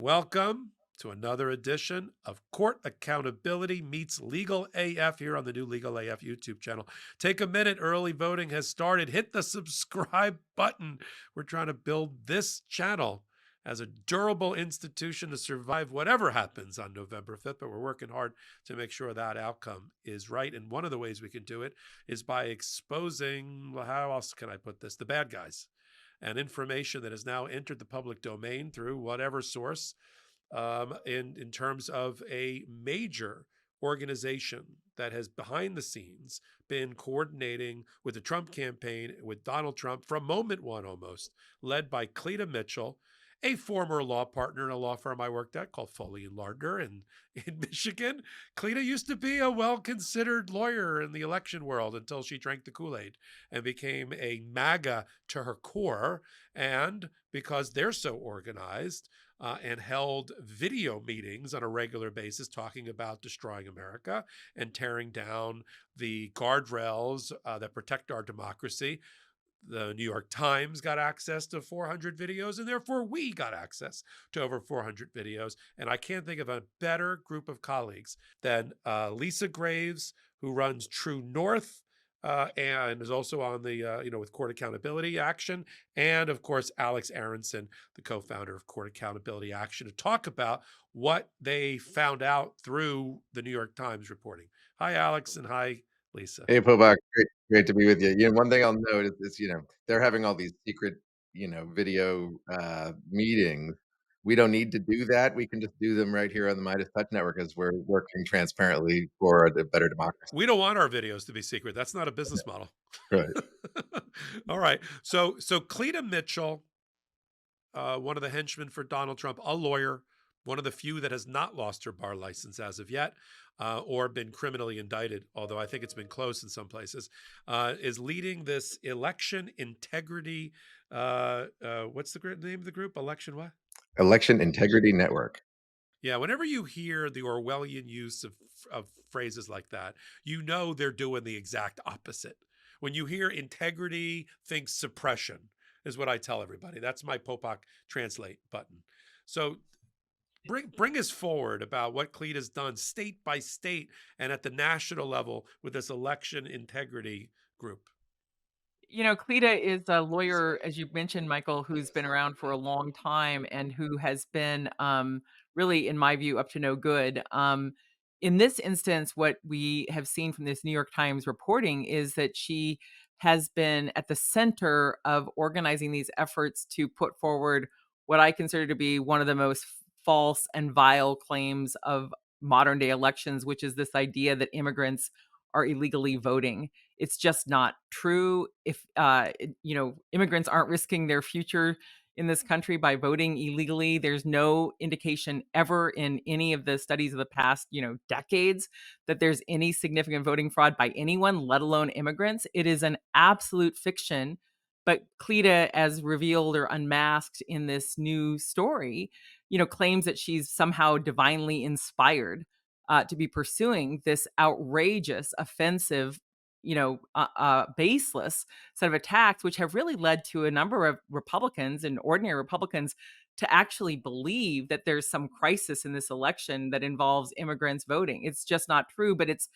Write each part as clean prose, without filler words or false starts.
Welcome to another edition of Court Accountability Meets Legal AF here on the new Legal AF YouTube channel. Take a minute, early voting has started. Hit the subscribe button. We're trying to build this channel as a durable institution to survive whatever happens on November 5th, but we're working hard to make sure that outcome is right. And one of the ways we can do it is by exposing, well, how else can I put this? The bad guys and information that has now entered the public domain through whatever source in terms of a major organization that has behind the scenes been coordinating with the Trump campaign, with Donald Trump from moment one almost, led by Cleta Mitchell, a former law partner in a law firm I worked at called Foley and Lardner in Michigan. Cleta used to be a well-considered lawyer in the election world until she drank the Kool-Aid and became a MAGA to her core. And because they're so organized, and held video meetings on a regular basis talking about destroying America and tearing down the guardrails that protect our democracy. The New York Times got access to 400 videos, and therefore we got access to over 400 videos. And I can't think of a better group of colleagues than Lisa Graves, who runs True North, and is also on the, with Court Accountability Action. And of course, Alex Aronson, the co-founder of Court Accountability Action, to talk about what they found out through the New York Times reporting. Hi, Alex, and hi, Lisa. Hey, Popok, great to be with you. One thing I'll note is, they're having all these secret, video meetings. We don't need to do that. We can just do them right here on the Midas Touch Network as we're working transparently for a better democracy. We don't want our videos to be secret. That's not a business model. Right. All right. So Cleta Mitchell, one of the henchmen for Donald Trump, a lawyer, one of the few that has not lost her bar license as of yet, or been criminally indicted, although I think it's been close in some places, is leading this election integrity. What's the name of the group? Election what? Election Integrity Network. Yeah, whenever you hear the Orwellian use of phrases like that, you know they're doing the exact opposite. When you hear integrity, think suppression, is what I tell everybody. That's my Popok translate button. So bring us forward about what Cleta's done state by state and at the national level with this election integrity group. Cleta is a lawyer, as you mentioned, Michael, who's been around for a long time and who has been really, in my view, up to no good. In this instance, what we have seen from this New York Times reporting is that she has been at the center of organizing these efforts to put forward what I consider to be one of the most false and vile claims of modern day elections, which is this idea that immigrants are illegally voting. It's just not true. If immigrants aren't risking their future in this country by voting illegally, there's no indication ever in any of the studies of the past, decades, that there's any significant voting fraud by anyone, let alone immigrants. It is an absolute fiction. But Cleta, as revealed or unmasked in this new story, claims that she's somehow divinely inspired to be pursuing this outrageous, offensive, baseless set of attacks, which have really led to a number of Republicans and ordinary Republicans to actually believe that there's some crisis in this election that involves immigrants voting. It's just not true, but it's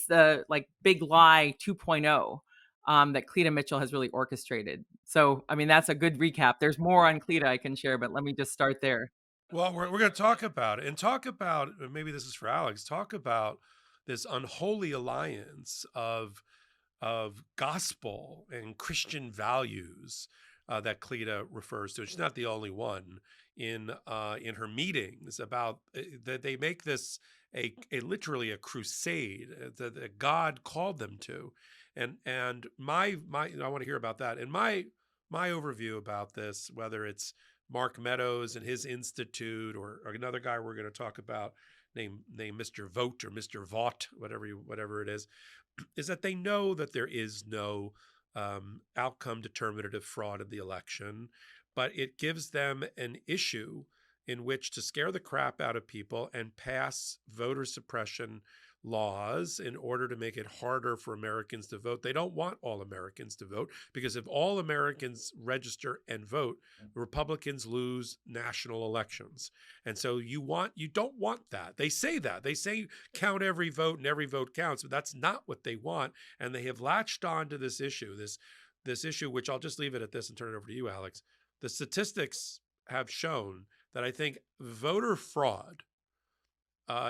the like big lie 2.0 that Cleta Mitchell has really orchestrated. So, I mean, that's a good recap. There's more on Cleta I can share, but let me just start there. Well, we're going to talk about it and talk about, maybe this is for Alex, talk about this unholy alliance of gospel and Christian values that Cleta refers to. She's not the only one in her meetings about that they make this a literally a crusade that God called them to, and my I want to hear about that. And my overview about this, whether it's Mark Meadows and his institute, or another guy we're going to talk about named Mr. Vote or Mr. Vaught, whatever it is that they know that there is no outcome determinative fraud in the election, but it gives them an issue in which to scare the crap out of people and pass voter suppression laws in order to make it harder for Americans to vote. They don't want all Americans to vote, because if all Americans register and vote, Republicans lose national elections. And so you don't want that. They say that. They say count every vote and every vote counts, but that's not what they want. And they have latched on to this issue, this issue, which I'll just leave it at this and turn it over to you, Alex. The statistics have shown that I think voter fraud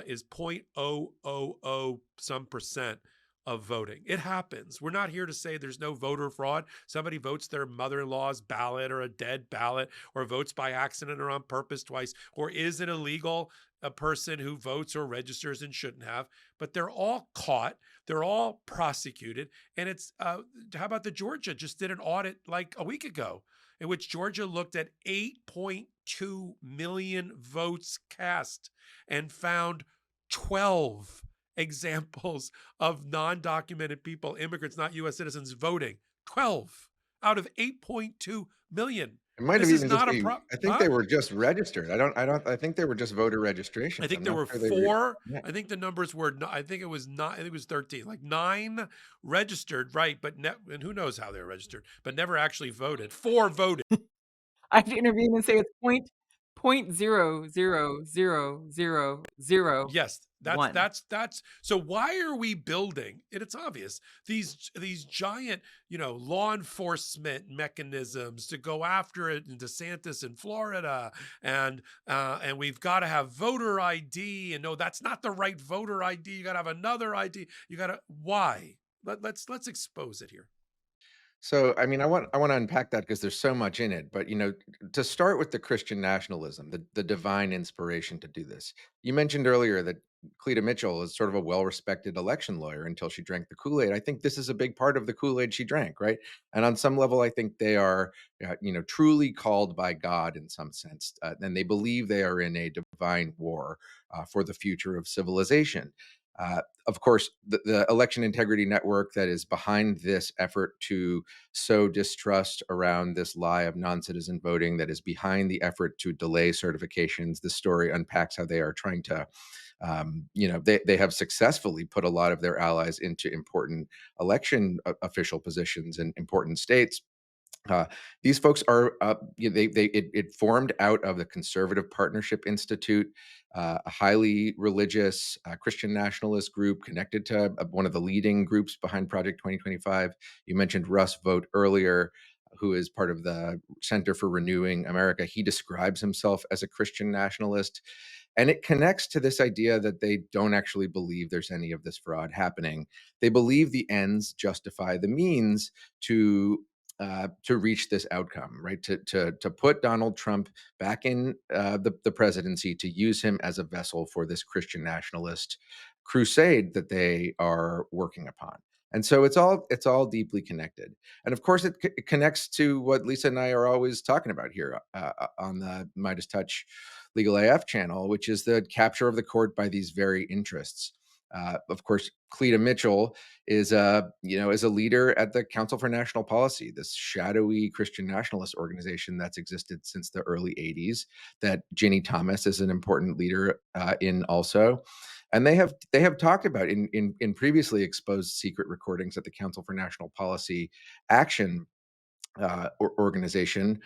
is 0.000 some percent of voting. It happens. We're not here to say there's no voter fraud. Somebody votes their mother-in-law's ballot or a dead ballot, or votes by accident or on purpose twice, or is it illegal, a person who votes or registers and shouldn't have. But they're all caught. They're all prosecuted. And it's, how about the Georgia just did an audit like a week ago, in which Georgia looked at 8.2 million votes cast and found 12 examples of non-documented people, immigrants, not U.S. citizens, voting. 12 out of 8.2 million. It might have This is even just not a be, problem. I think they were just registered. I think they were just voter registrations. I think I'm there not were sure they four. yeah. I think the numbers were, I think it was not, I think it was 13, like 9 registered, right? But and who knows how they were registered, but never actually voted. 4 voted. I have to intervene and say it's point 0.0000001. Yes, that's so why are we building, and it's obvious, these giant, law enforcement mechanisms to go after it in DeSantis in Florida, and we've got to have voter ID, and no, that's not the right voter ID. You got to have another ID. Why? Let's expose it here. So, I mean, I want to unpack that because there's so much in it. But to start with the Christian nationalism, the divine inspiration to do this. You mentioned earlier that Cleta Mitchell is sort of a well-respected election lawyer until she drank the Kool-Aid. I think this is a big part of the Kool-Aid she drank, right? And on some level, I think they are, truly called by God in some sense, and they believe they are in a divine war for the future of civilization. Of course, the election integrity network that is behind this effort to sow distrust around this lie of non-citizen voting, that is behind the effort to delay certifications. This story unpacks how they are trying to, they have successfully put a lot of their allies into important election official positions in important states. These folks are it formed out of the Conservative Partnership Institute, a highly religious Christian nationalist group connected to one of the leading groups behind Project 2025. You mentioned Russ Vogt earlier, who is part of the Center for Renewing America. He describes himself as a Christian nationalist. And it connects to this idea that they don't actually believe there's any of this fraud happening. They believe the ends justify the means to reach this outcome, right? To put Donald Trump back in the presidency, to use him as a vessel for this Christian nationalist crusade that they are working upon. And so it's all deeply connected. And of course, it connects to what Lisa and I are always talking about here on the Midas Touch Legal AF channel, which is the capture of the court by these very interests. Of course, Cleta Mitchell is a leader at the Council for National Policy, this shadowy Christian nationalist organization that's existed since the early 80s, that Ginny Thomas is an important leader in also. And they have talked about in previously exposed secret recordings at the Council for National Policy Action organization,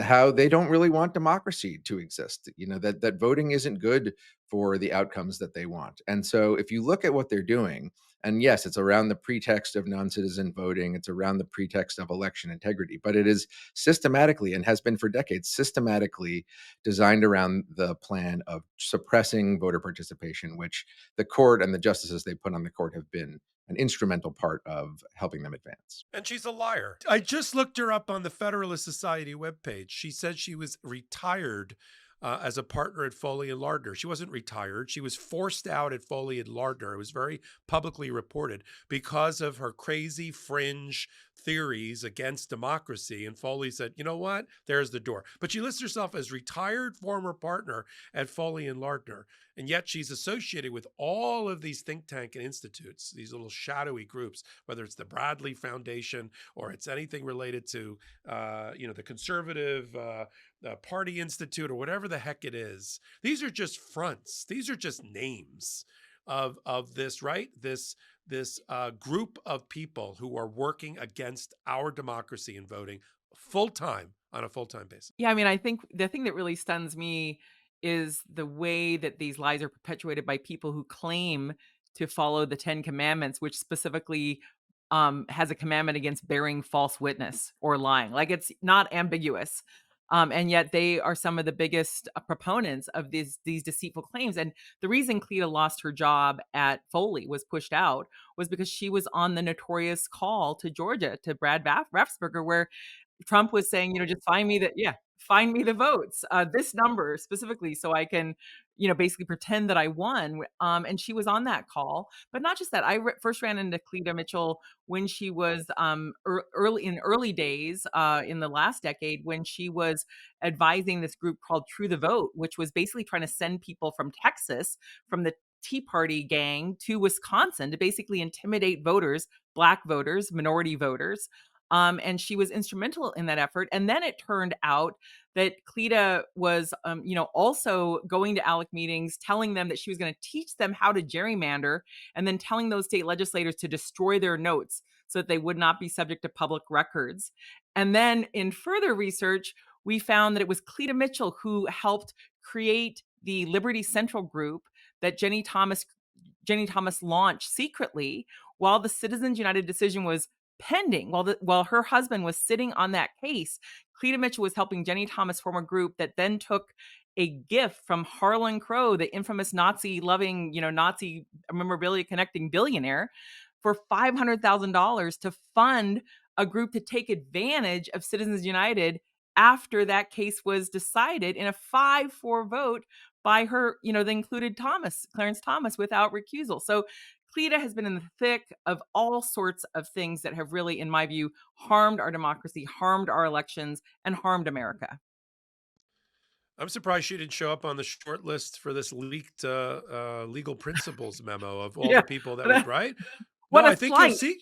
how they don't really want democracy to exist, that voting isn't good for the outcomes that they want. And so if you look at what they're doing, and yes, it's around the pretext of non-citizen voting, it's around the pretext of election integrity, but it is systematically, and has been for decades, systematically designed around the plan of suppressing voter participation, which the court and the justices they put on the court have been an instrumental part of helping them advance. And she's a liar. I just looked her up on the Federalist Society webpage. She said she was retired as a partner at Foley and Lardner. She wasn't retired. She was forced out at Foley and Lardner. It was very publicly reported because of her crazy fringe theories against democracy. And Foley said, you know what? There's the door. But she lists herself as retired former partner at Foley and Lardner. And yet she's associated with all of these think tank and institutes, these little shadowy groups, whether it's the Bradley Foundation or it's anything related to, the conservative Party Institute or whatever the heck it is. These are just fronts. These are just names of this, right? This group of people who are working against our democracy and voting full time on a full time basis. Yeah, I mean, I think the thing that really stuns me is the way that these lies are perpetuated by people who claim to follow the 10 commandments, which specifically has a commandment against bearing false witness or lying. Like it's not ambiguous. And yet they are some of the biggest proponents of these deceitful claims. And the reason Cleta lost her job at Foley, was pushed out, was because she was on the notorious call to Georgia, to Brad Raffensperger, where Trump was saying, just find me the votes, this number specifically, so I can, basically pretend that I won. And she was on that call. But not just that, first ran into Cleta Mitchell when she was early days in the last decade, when she was advising this group called True the Vote, which was basically trying to send people from Texas, from the Tea Party gang, to Wisconsin to basically intimidate voters, Black voters, minority voters. And she was instrumental in that effort. And then it turned out that Cleta was, also going to ALEC meetings, telling them that she was going to teach them how to gerrymander, and then telling those state legislators to destroy their notes so that they would not be subject to public records. And then in further research, we found that it was Cleta Mitchell who helped create the Liberty Central group that Jenny Thomas launched secretly while the Citizens United decision was pending. While her husband was sitting on that case, Cleta Mitchell was helping Jenny Thomas form a group that then took a gift from Harlan Crow, the infamous Nazi-loving, Nazi memorabilia connecting billionaire, for $500,000 to fund a group to take advantage of Citizens United after that case was decided in a 5-4 vote by her, that included Clarence Thomas, without recusal. So Cleta has been in the thick of all sorts of things that have really, in my view, harmed our democracy, harmed our elections, and harmed America. I'm surprised she didn't show up on the short list for this leaked legal principles memo of all the Yeah. people that What would a, write. what No, a I think you'll slight. see.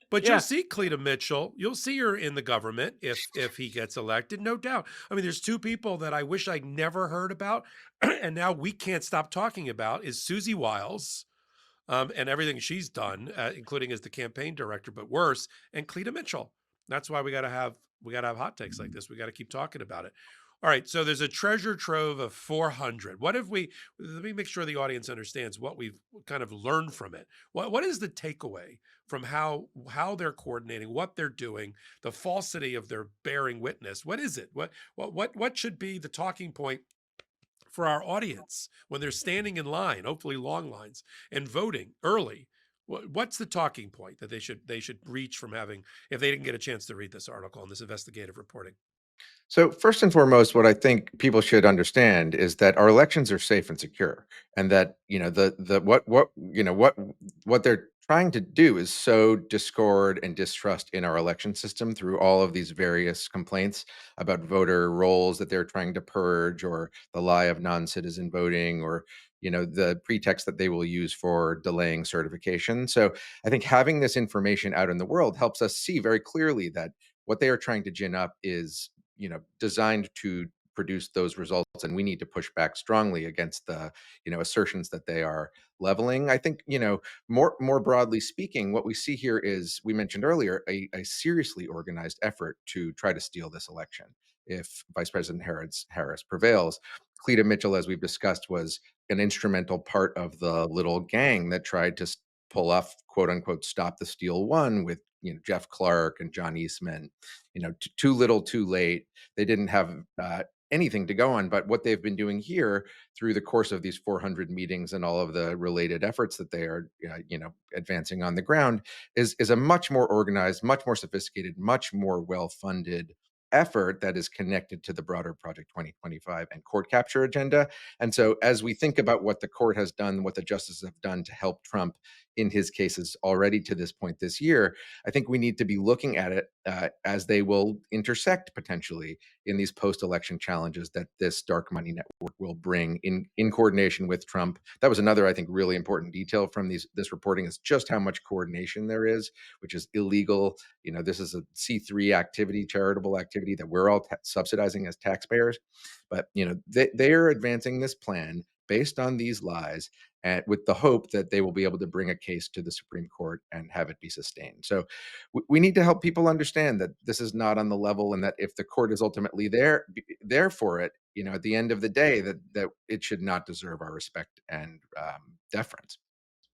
But you'll Yeah. see Cleta Mitchell. You'll see her in the government if he gets elected, no doubt. I mean, there's two people that I wish I'd never heard about, and now we can't stop talking about is Susie Wiles, and everything she's done, including as the campaign director, but worse, and Cleta Mitchell. That's why we got to have hot takes like this. We got to keep talking about it. All right, so there's a treasure trove of 400. What have we? Let me make sure the audience understands what we've kind of learned from it. What is the takeaway from how they're coordinating, what they're doing, the falsity of their bearing witness? What is it? What should be the talking point for our audience when they're standing in line, hopefully long lines, and voting early? What's the talking point that they should reach from having, if they didn't get a chance to read this article and this investigative reporting? So first and foremost, what I think people should understand is that our elections are safe and secure, and that the what they're trying to do is sow discord and distrust in our election system through all of these various complaints about voter rolls that they're trying to purge, or the lie of non-citizen voting, or the pretext that they will use for delaying certification. So I think having this information out in the world helps us see very clearly that what they are trying to gin up is designed to produce those results, and we need to push back strongly against the assertions that they are leveling. I think more broadly speaking, what we see here is, we mentioned earlier, a seriously organized effort to try to steal this election. If Vice President Harris prevails, Cleta Mitchell, as we've discussed, was an instrumental part of the little gang that tried to pull off, quote unquote, "stop the steal" one with Jeff Clark and John Eastman. Too little, too late. They didn't have anything to go on. But what they've been doing here through the course of these 400 meetings and all of the related efforts that they are, advancing on the ground, is a much more organized, much more sophisticated, much more well-funded effort that is connected to the broader Project 2025 and court capture agenda. And so as we think about what the court has done, what the justices have done to help Trump in his cases already to this point this year, I think we need to be looking at it as they will intersect potentially in these post-election challenges that this dark money network will bring in coordination with Trump. That was another, I think, really important detail from this reporting, is just how much coordination there is, which is illegal. This is a C3 activity, charitable activity that we're all subsidizing as taxpayers. But they are advancing this plan based on these lies, and with the hope that they will be able to bring a case to the Supreme Court and have it be sustained. So we need to help people understand that this is not on the level, and that if the court is ultimately there for it, at the end of the day, that it should not deserve our respect and deference.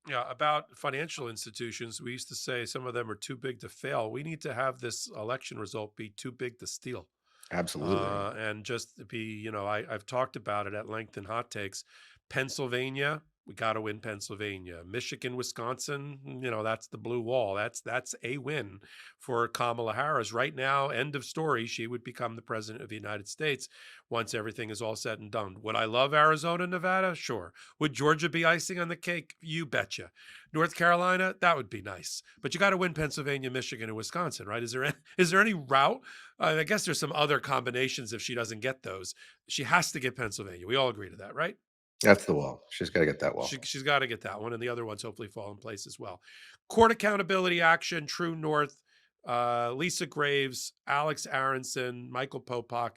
Yeah, about financial institutions, we used to say some of them are too big to fail. We need to have this election result be too big to steal. Absolutely. And just to be, I've talked about it at length in hot takes. Pennsylvania, we got to win Pennsylvania. Michigan, Wisconsin, that's the blue wall. That's a win for Kamala Harris. Right now, end of story. She would become the president of the United States once everything is all said and done. Would I love Arizona, Nevada? Sure. Would Georgia be icing on the cake? You betcha. North Carolina, that would be nice. But you got to win Pennsylvania, Michigan, and Wisconsin, right? Is there any route? I guess there's some other combinations if she doesn't get those. She has to get Pennsylvania. We all agree to that, right? That's the wall. She's got to get that wall. She's got to get that one, and the other ones hopefully fall in place as well. Court accountability action, True North, Lisa Graves, Alex Aronson, Michael Popok.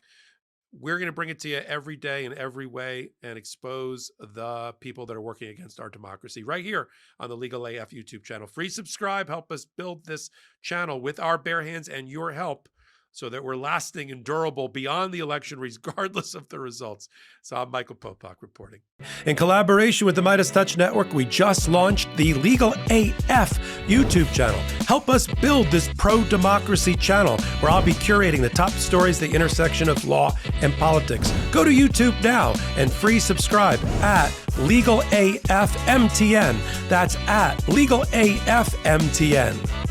We're going to bring it to you every day in every way and expose the people that are working against our democracy right here on the Legal AF YouTube channel. Free subscribe. Help us build this channel with our bare hands and your help, so that we're lasting and durable beyond the election, regardless of the results. So I'm Michael Popok reporting. In collaboration with the Midas Touch Network, we just launched the Legal AF YouTube channel. Help us build this pro-democracy channel where I'll be curating the top stories, the intersection of law and politics. Go to YouTube now and free subscribe at Legal AF MTN. That's at Legal AF MTN.